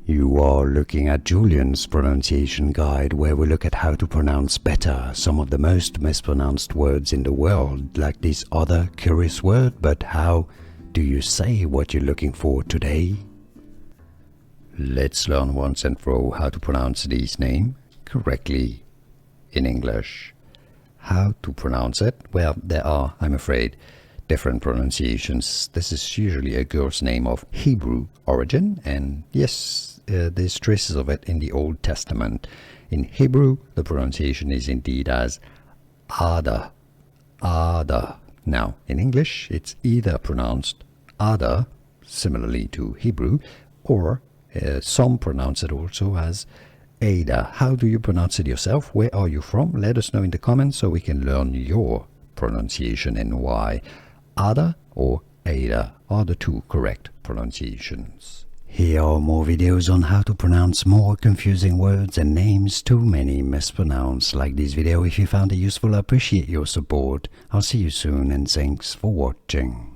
You are looking at Julian's pronunciation guide, where we look at how to pronounce better some of the most mispronounced words in the world, like this other curious word. But how do you say what you're looking for today? Let's learn once and for all how to pronounce this name correctly in English. How to pronounce it? Well, there are, I'm afraid, different pronunciations. This is usually a girl's name of Hebrew origin, and yes, there's traces of it in the Old Testament. In Hebrew, the pronunciation is indeed as Adah, Adah. Now, in English, it's either pronounced Adah, similarly to Hebrew, or some pronounce it also as Adah. How do you pronounce it yourself? Where are you from? Let us know in the comments so we can learn your pronunciation and why Adah or Adah are the two correct pronunciations. Here are more videos on how to pronounce more confusing words and names too many mispronounced. Like this video if you found it useful. I appreciate your support. I'll see you soon and thanks for watching.